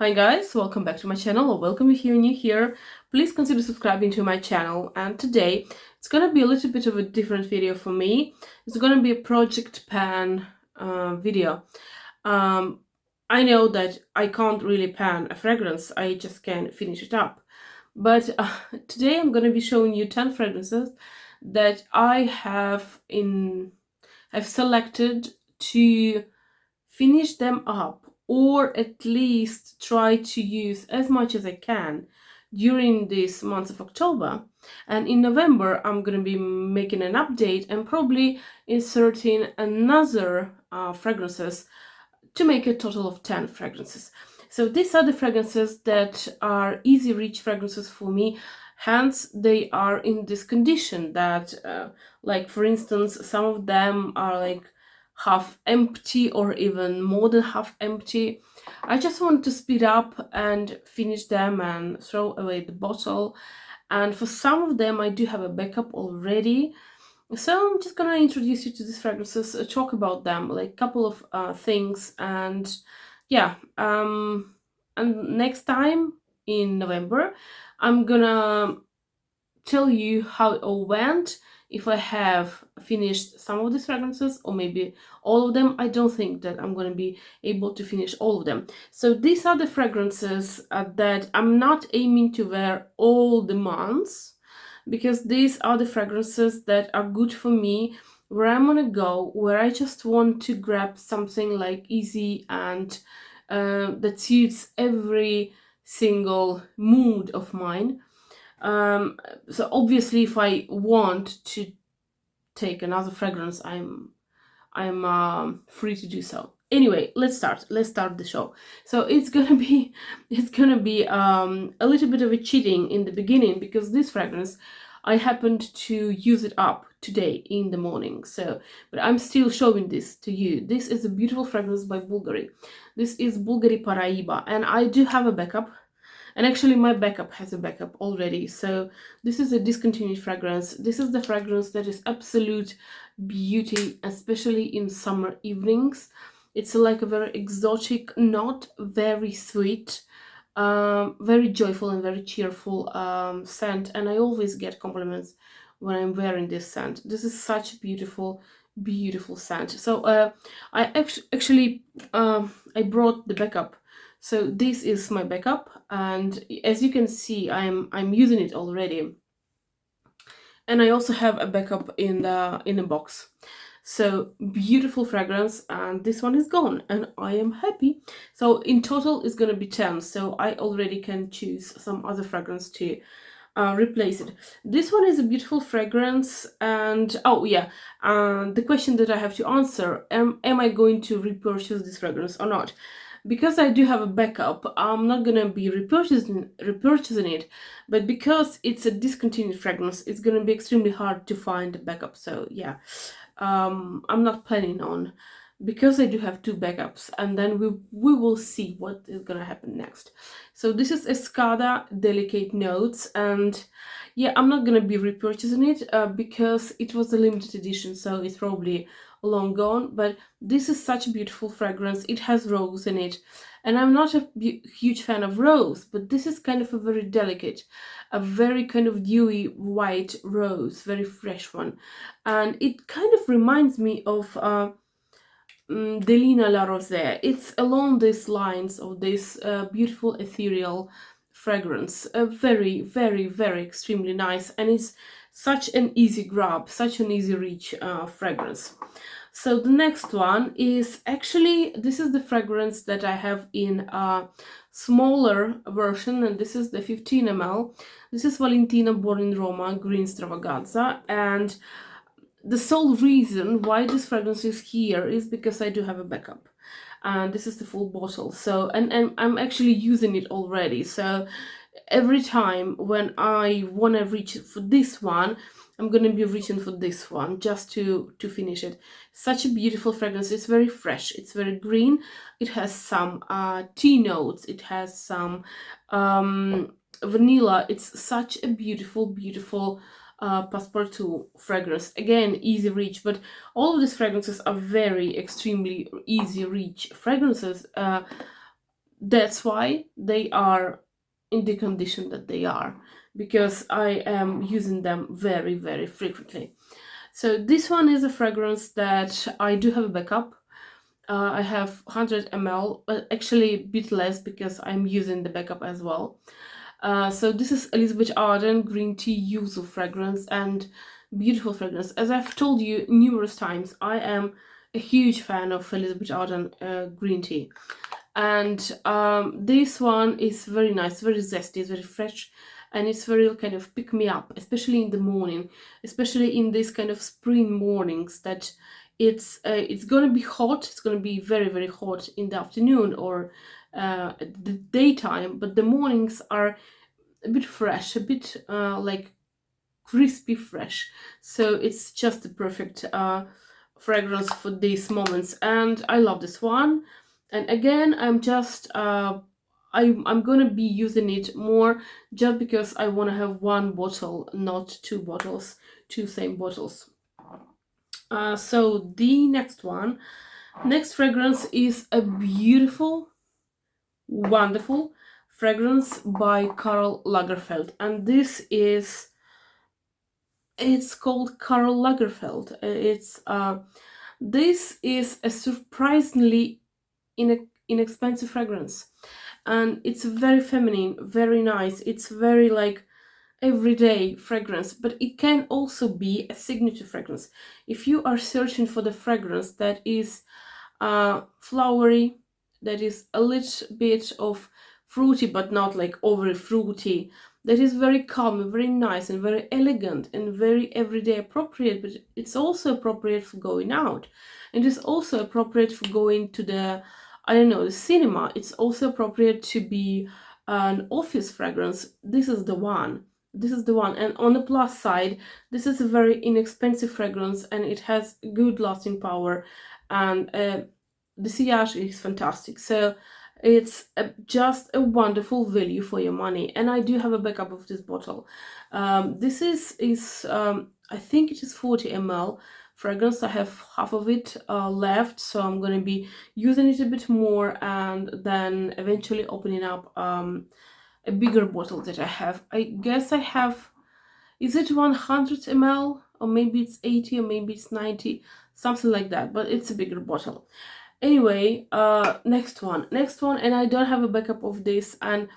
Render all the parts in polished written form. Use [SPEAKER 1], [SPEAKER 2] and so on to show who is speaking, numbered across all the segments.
[SPEAKER 1] Hi guys, welcome back to my channel, or welcome if you're new here. Please consider subscribing to my channel, and today it's gonna be a little bit of a different video for me. It's gonna be a project pan video. I know that I can't really pan a fragrance, I just can't finish it up. But today I'm gonna be showing you 10 fragrances that I've selected to finish them up, or at least try to use as much as I can during this month of October. And in November I'm going to be making an update and probably inserting another fragrances to make a total of 10 fragrances. So these are the fragrances that are easy reach fragrances for me, hence they are in this condition that like for instance some of them are like half empty or even more than half empty. I just want to speed up and finish them and throw away the bottle. And for some of them I do have a backup already, so I'm just gonna introduce you to these fragrances, talk about them, like a couple of things, and yeah. And next time in November I'm gonna tell you how it all went, if I have finished some of these fragrances or maybe all of them. I don't think that I'm going to be able to finish all of them. So these are the fragrances that I'm not aiming to wear all the months, because these are the fragrances that are good for me where I'm gonna go, where I just want to grab something like easy and that suits every single mood of mine. So obviously if I want to take another fragrance, I'm free to do so. Anyway, let's start the show. So it's gonna be a little bit of a cheating in the beginning, because this fragrance I happened to use it up today in the morning. So but I'm still showing this to you. This is a beautiful fragrance by Bulgari. This is Bulgari Paraiba, and I do have a backup. And actually my backup has a backup already. So this is a discontinued fragrance. This is the fragrance that is absolute beauty, especially in summer evenings. It's like a very exotic, not very sweet, very joyful and very cheerful scent. And I always get compliments when I'm wearing this scent. This is such a beautiful scent. So I actually I brought the backup. So this is my backup, and as you can see, I'm using it already. And I also have a backup in the box. So beautiful fragrance, and this one is gone, and I am happy. So in total it's gonna be 10. So I already can choose some other fragrance to replace it. This one is a beautiful fragrance, and oh yeah, the question that I have to answer: am I going to repurchase this fragrance or not? Because I do have a backup, I'm not gonna be repurchasing it, but because it's a discontinued fragrance, it's gonna be extremely hard to find a backup. So yeah, I'm not planning on, because I do have two backups, and then we will see what is gonna happen next. So this is Escada Delicate Notes, and yeah, I'm not gonna be repurchasing it because it was a limited edition, so it's probably long gone. But this is such a beautiful fragrance. It has rose in it, and I'm not a huge fan of rose, but this is kind of a very delicate, a very kind of dewy white rose, very fresh one, and it kind of reminds me of Delina La Rosée. It's along these lines of this beautiful ethereal fragrance. Very, very, very extremely nice, and it's such an easy grab, such an easy reach fragrance. So the next one is actually, this is the fragrance that I have in a smaller version, and this is the 15 ml. This is Valentina Born in Roma Green Stravaganza, and the sole reason why this fragrance is here is because I do have a backup, and this is the full bottle. So and I'm actually using it already, so every time when I want to reach for this one, I'm going to be reaching for this one just to finish it. Such a beautiful fragrance. It's very fresh, it's very green, it has some tea notes, it has some vanilla. It's such a beautiful Passepartout fragrance. Again, easy reach, but all of these fragrances are very extremely easy reach fragrances. that's why they are in the condition that they are, because I am using them very, very frequently. So this one is a fragrance that I do have a backup. I have 100 ml, but actually a bit less because I'm using the backup as well. So this is Elizabeth Arden Green Tea Yuzu fragrance, and beautiful fragrance. As I've told you numerous times, I am a huge fan of Elizabeth Arden green tea. And this one is very nice, very zesty, it's very fresh, and it's very kind of pick me up, especially in the morning, especially in these kind of spring mornings that it's gonna be hot, it's gonna be very, very hot in the afternoon or the daytime, but the mornings are a bit fresh, a bit like crispy fresh. So it's just the perfect fragrance for these moments, and I love this one. And again, I'm gonna be using it more just because I want to have one bottle, not two bottles, two same bottles. So the next fragrance is a beautiful, wonderful fragrance by Karl Lagerfeld, and it's called Karl Lagerfeld. This is a surprisingly inexpensive fragrance, and it's very feminine, very nice. It's very like everyday fragrance, but it can also be a signature fragrance. If you are searching for the fragrance that is flowery, that is a little bit of fruity but not like overly fruity, that is very calm, very nice, and very elegant, and very everyday appropriate, but it's also appropriate for going out, and it's also appropriate for going to the, I don't know, the cinema. It's also appropriate to be an office fragrance. This is the one. This is the one. And on the plus side, this is a very inexpensive fragrance, and it has good lasting power, and the sillage is fantastic. So it's just a wonderful value for your money. And I do have a backup of this bottle. This is I think it is 40 ml fragrance. I have half of it left, so I'm going to be using it a bit more, and then eventually opening up a bigger bottle that I have. I guess I have, is it 100 ml, or maybe it's 80, or maybe it's 90, something like that, but it's a bigger bottle. Anyway, next one, and I don't have a backup of this, and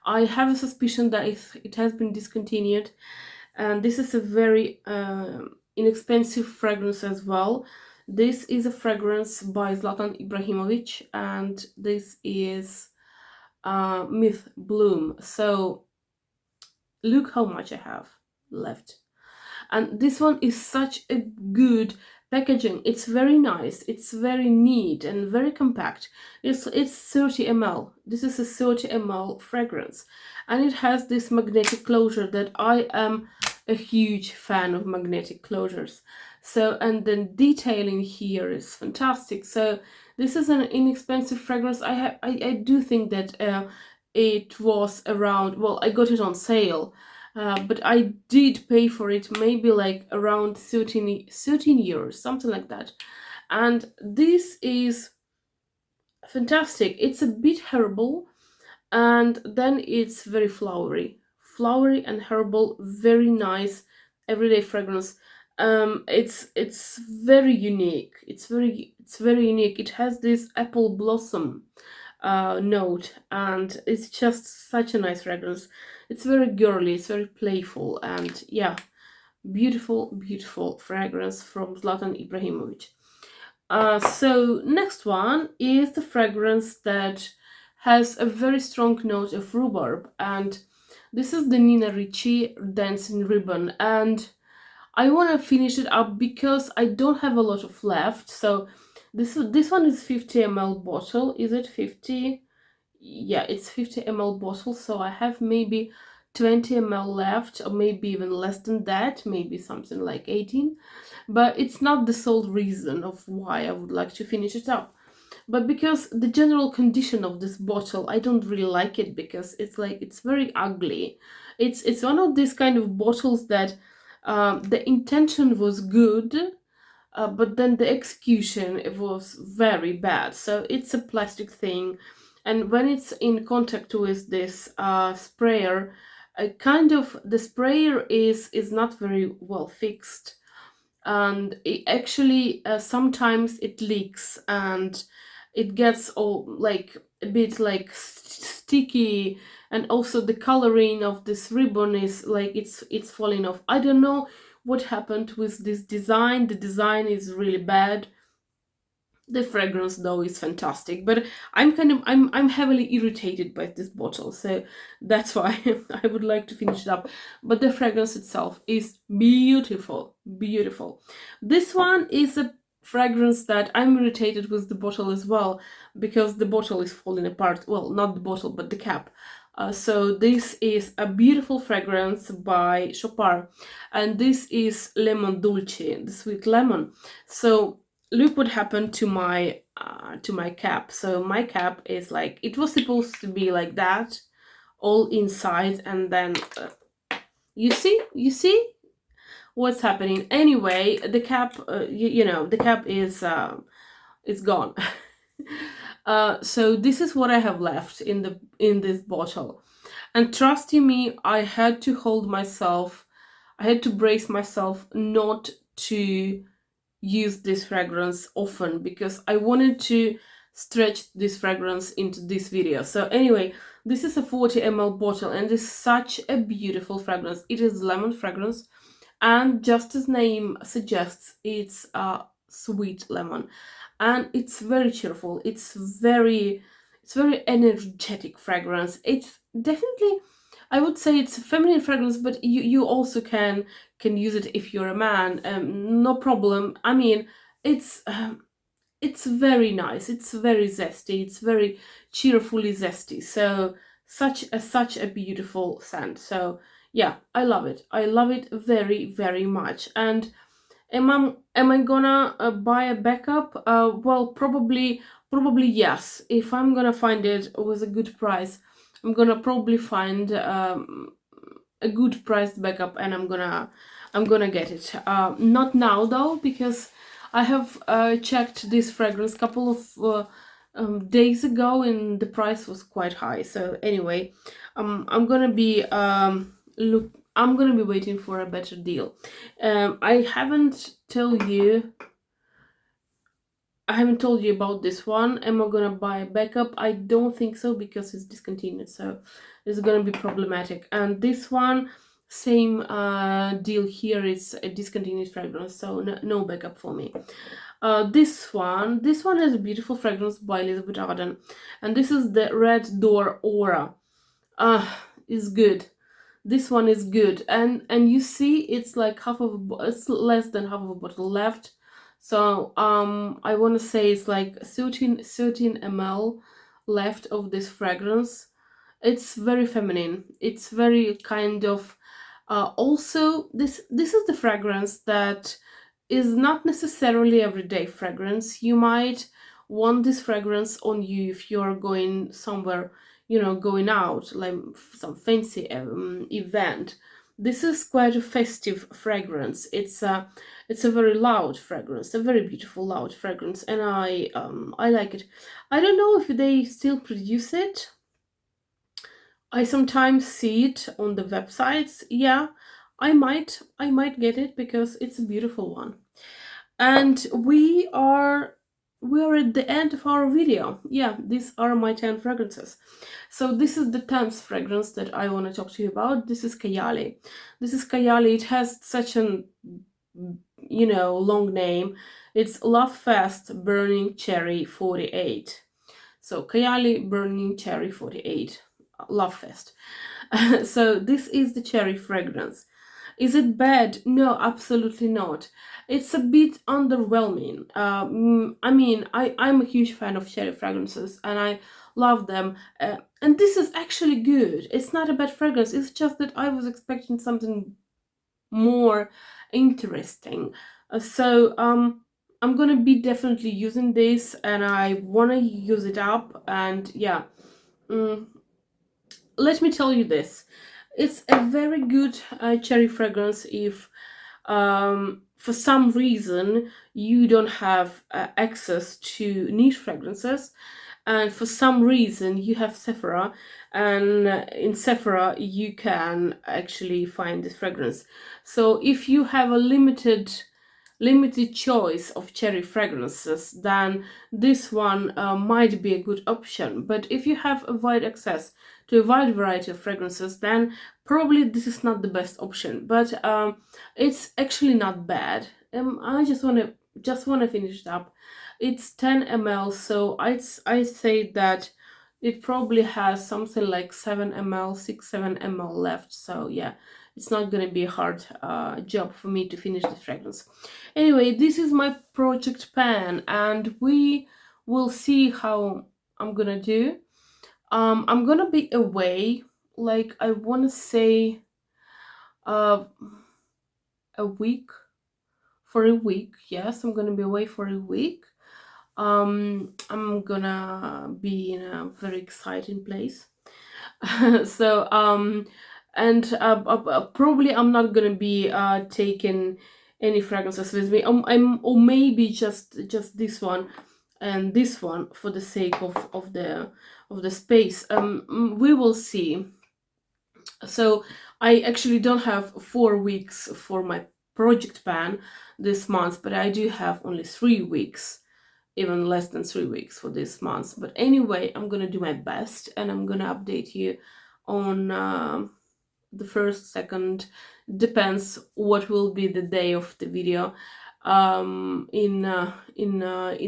[SPEAKER 1] I have a suspicion that it has been discontinued. And this is a very inexpensive fragrance as well. This is a fragrance by Zlatan Ibrahimovic, and this is Myth Bloom. So look how much I have left. And this one is such a good packaging. It's very nice, it's very neat and very compact. It's 30 ml. This is a 30 ml fragrance, and it has this magnetic closure that I am a huge fan of magnetic closures. So, and the detailing here is fantastic. So this is an inexpensive fragrance. I do think that it was around, well, I got it on sale, but I did pay for it maybe like around 13 euros, something like that. And this is fantastic. It's a bit herbal, and then it's very flowery and herbal, very nice everyday fragrance. It's very unique. It's very unique. It has this apple blossom note, and it's just such a nice fragrance. It's very girly, it's very playful, and yeah, beautiful fragrance from Zlatan Ibrahimovic. So next one is the fragrance that has a very strong note of rhubarb, and this is the Nina Ricci Dancing Ribbon, and I want to finish it up because I don't have a lot of left. So this one is 50 ml bottle. Is it 50? Yeah, it's 50 ml bottle, so I have maybe 20 ml left, or maybe even less than that, maybe something like 18. But it's not the sole reason of why I would like to finish it up, but because the general condition of this bottle, I don't really like it, because it's very ugly. It's one of these kind of bottles that the intention was good, but then the execution, it was very bad. So it's a plastic thing, and when it's in contact with this sprayer, kind of the sprayer is not very well fixed, and it actually sometimes it leaks and it gets all like a bit like sticky, and also the coloring of this ribbon is like it's falling off. I don't know what happened with this design. The design is really bad. The fragrance though is fantastic, but I'm heavily irritated by this bottle, so that's why I would like to finish it up. But the fragrance itself is beautiful, beautiful. This one is a fragrance that I'm irritated with the bottle as well, because the bottle is falling apart. Well, not the bottle, but the cap. So this is a beautiful fragrance by Chopard, and this is lemon dulce, the sweet lemon. So look what happened to my cap. So my cap is like, it was supposed to be like that, all inside, and then you see what's happening. Anyway, the cap, you know, the cap is gone. So this is what I have left in this bottle, and trust you me, I had to hold myself, I had to brace myself not to use this fragrance often, because I wanted to stretch this fragrance into this video. So anyway, this is a 40 ml bottle, and it's such a beautiful fragrance. It is lemon fragrance, and just as name suggests, it's a sweet lemon, and it's very cheerful. It's very energetic fragrance. It's definitely, I would say it's a feminine fragrance, but you also can use it if you're a man. No problem. I mean, it's very nice. It's very zesty. It's very cheerfully zesty. So such a beautiful scent. So yeah, I love it. I love it very, very much. And am I gonna buy a backup? Well, probably yes. If I'm gonna find it with a good price, I'm gonna probably find a good priced backup, and I'm gonna get it. Not now though, because I have checked this fragrance a couple of days ago, and the price was quite high. So anyway, I'm gonna be waiting for a better deal. I haven't told you about this one. Am I gonna buy a backup? I don't think so, because it's discontinued, so it's gonna be problematic. And this one, same deal here. It's a discontinued fragrance, so no backup for me. This one has a beautiful fragrance by Elizabeth Arden, and this is the Red Door Aura. Is good. This one is good, and you see it's like it's less than half of a bottle left. So I want to say it's like 13 ml left of this fragrance. It's very feminine. It's very kind of also this is the fragrance that is not necessarily everyday fragrance. You might want this fragrance on you if you're going somewhere, you know, going out, like some fancy event. This is quite a festive fragrance. It's a very loud fragrance, a very beautiful loud fragrance, and I like it. I don't know if they still produce it. I sometimes see it on the websites. Yeah, I might get it, because it's a beautiful one. And we are at the end of our video. Yeah, these are my 10 fragrances. So this is the 10th fragrance that I want to talk to you about. This is Kayali. It has such an, you know, long name. It's Lovefest Burning Cherry 48. So Kayali Burning Cherry 48, Lovefest. So this is the cherry fragrance. Is it bad? No, absolutely not. It's a bit underwhelming. I mean, I'm a huge fan of cherry fragrances, and I love them. And this is actually good. It's not a bad fragrance. It's just that I was expecting something more interesting. So I'm gonna be definitely using this, and I wanna use it up. And yeah, let me tell you this. It's a very good cherry fragrance if for some reason you don't have access to niche fragrances, and for some reason you have Sephora, and in Sephora you can actually find this fragrance. So if you have a limited choice of cherry fragrances, then this one might be a good option. But if you have a wide access to a wide variety of fragrances, then probably this is not the best option. But it's actually not bad. I just wanna finish it up. It's 10 ml, so I'd say that it probably has something like 7 ml, 6-7 ml left. So yeah, it's not gonna be a hard job for me to finish this fragrance. Anyway, this is my project pan, and we will see how I'm gonna do. I'm gonna be away, like I wanna say uh a week, for a week. Yes, I'm gonna be away for a week. I'm gonna be in a very exciting place. So and probably I'm not gonna be taking any fragrances with me. Or maybe just this one and this one for the sake of the space. We will see. So I actually don't have 4 weeks for my project pan this month, but I do have only 3 weeks, even less than 3 weeks for this month. But anyway, I'm gonna do my best, and I'm gonna update you on the first, second, depends what will be the day of the video in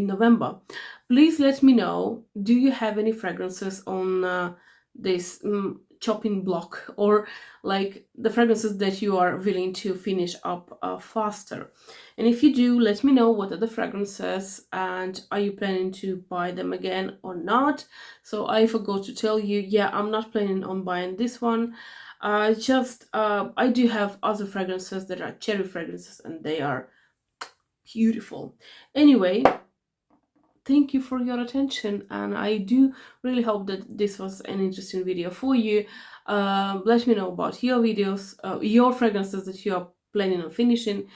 [SPEAKER 1] November. Please let me know, do you have any fragrances on this chopping block, or like the fragrances that you are willing to finish up faster? And if you do, let me know what are the fragrances, and are you planning to buy them again or not? So I forgot to tell you, yeah, I'm not planning on buying this one. I do have other fragrances that are cherry fragrances, and they are beautiful. Anyway, thank you for your attention, and I do really hope that this was an interesting video for you. Let me know about your videos, your fragrances that you are planning on finishing,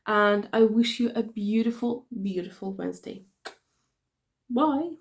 [SPEAKER 1] and I wish you a beautiful, beautiful Wednesday. Bye.